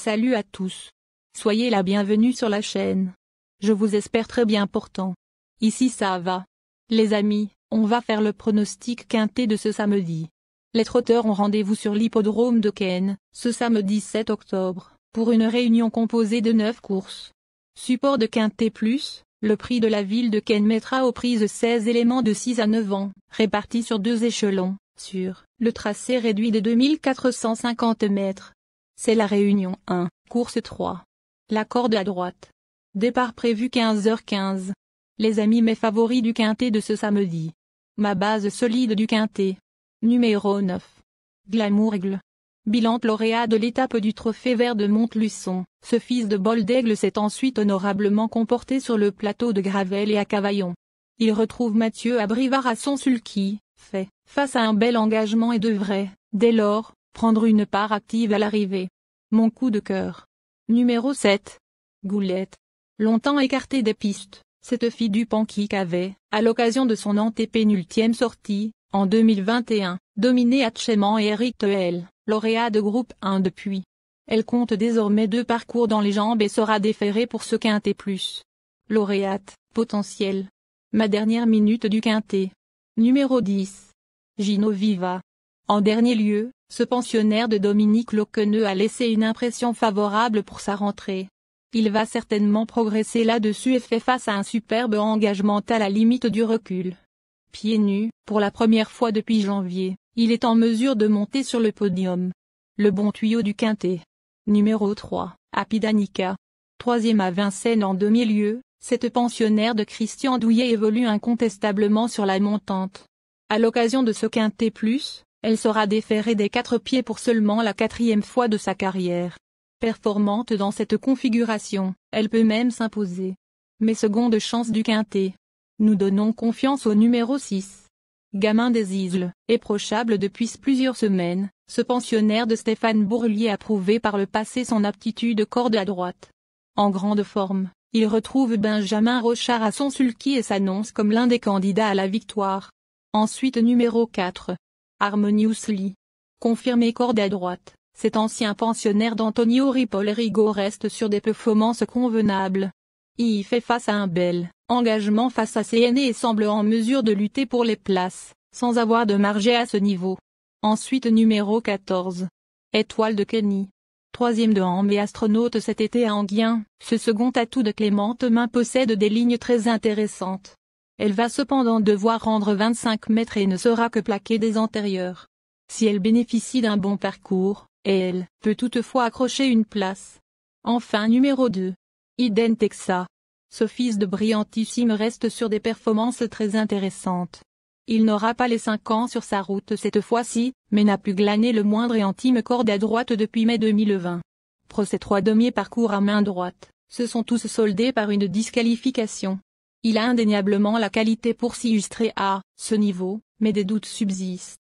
Salut à tous. Soyez la bienvenue sur la chaîne. Je vous espère très bien portant. Ici ça va. Les amis, on va faire le pronostic quintet de ce samedi. Les trotteurs ont rendez-vous sur l'hippodrome de Cannes, ce samedi 7 octobre, pour une réunion composée de 9 courses. Support de quintet plus, le prix de la ville de Cannes mettra aux prises 16 éléments de 6 à 9 ans, répartis sur 2 échelons, sur le tracé réduit de 2450 mètres. C'est la réunion 1, course 3. La corde à droite. Départ prévu 15h15. Les amis mes favoris du quintet de ce samedi. Ma base solide du quintet. Numéro 9. Glamour Aigle. Bilan lauréat de l'étape du Trophée Vert de Montluçon, ce fils de bol d'Aigle s'est ensuite honorablement comporté sur le plateau de Gravel et à Cavaillon. Il retrouve Mathieu Abrivard à son sulky, fait face à un bel engagement et devrait, dès lors, prendre une part active à l'arrivée. Mon coup de cœur. Numéro 7. Goulette. Longtemps écartée des pistes, cette fille du Panquique avait, à l'occasion de son antépénultième sortie, en 2021, dominé Hatcheman et Eric Theuel, lauréat de groupe 1 depuis. Elle compte désormais 2 parcours dans les jambes et sera déférée pour ce quintet plus. Lauréate, potentielle. Ma dernière minute du quintet. Numéro 10. Gino Viva. En dernier lieu, ce pensionnaire de Dominique Loqueneux a laissé une impression favorable pour sa rentrée. Il va certainement progresser là-dessus et fait face à un superbe engagement à la limite du recul. Pieds nus, pour la première fois depuis janvier, il est en mesure de monter sur le podium. Le bon tuyau du quintet. Numéro 3, Apidanica. Troisième à Vincennes en demi-lieu, cette pensionnaire de Christian Douillet évolue incontestablement sur la montante. À l'occasion de ce quintet plus, elle sera déférée des 4 pieds pour seulement la 4e fois de sa carrière. Performante dans cette configuration, elle peut même s'imposer. Mais seconde chance du quintet. Nous donnons confiance au numéro 6. Gamin des Isles, éprochable depuis plusieurs semaines, ce pensionnaire de Stéphane Bourlier a prouvé par le passé son aptitude corde à droite. En grande forme, il retrouve Benjamin Rochard à son sulky et s'annonce comme l'un des candidats à la victoire. Ensuite numéro 4. Harmoniously. Confirmé corde à droite, cet ancien pensionnaire d'Antonio Ripoll-Rigaud reste sur des performances convenables. Il fait face à un bel engagement face à ses aînés et semble en mesure de lutter pour les places, sans avoir de marge à ce niveau. Ensuite numéro 14. Étoile de Kenny. Troisième de Hambe et astronaute cet été à Anguien, ce second atout de Clémente Main possède des lignes très intéressantes. Elle va cependant devoir rendre 25 mètres et ne sera que plaquée des antérieurs. Si elle bénéficie d'un bon parcours, elle peut toutefois accrocher une place. Enfin numéro 2. Iden Texa. Ce fils de brillantissime reste sur des performances très intéressantes. Il n'aura pas les 5 ans sur sa route cette fois-ci, mais n'a plus glané le moindre et intime corde à droite depuis mai 2020. Ses 3 demi-parcours à main droite, se sont tous soldés par une disqualification. Il a indéniablement la qualité pour s'illustrer à ce niveau, mais des doutes subsistent.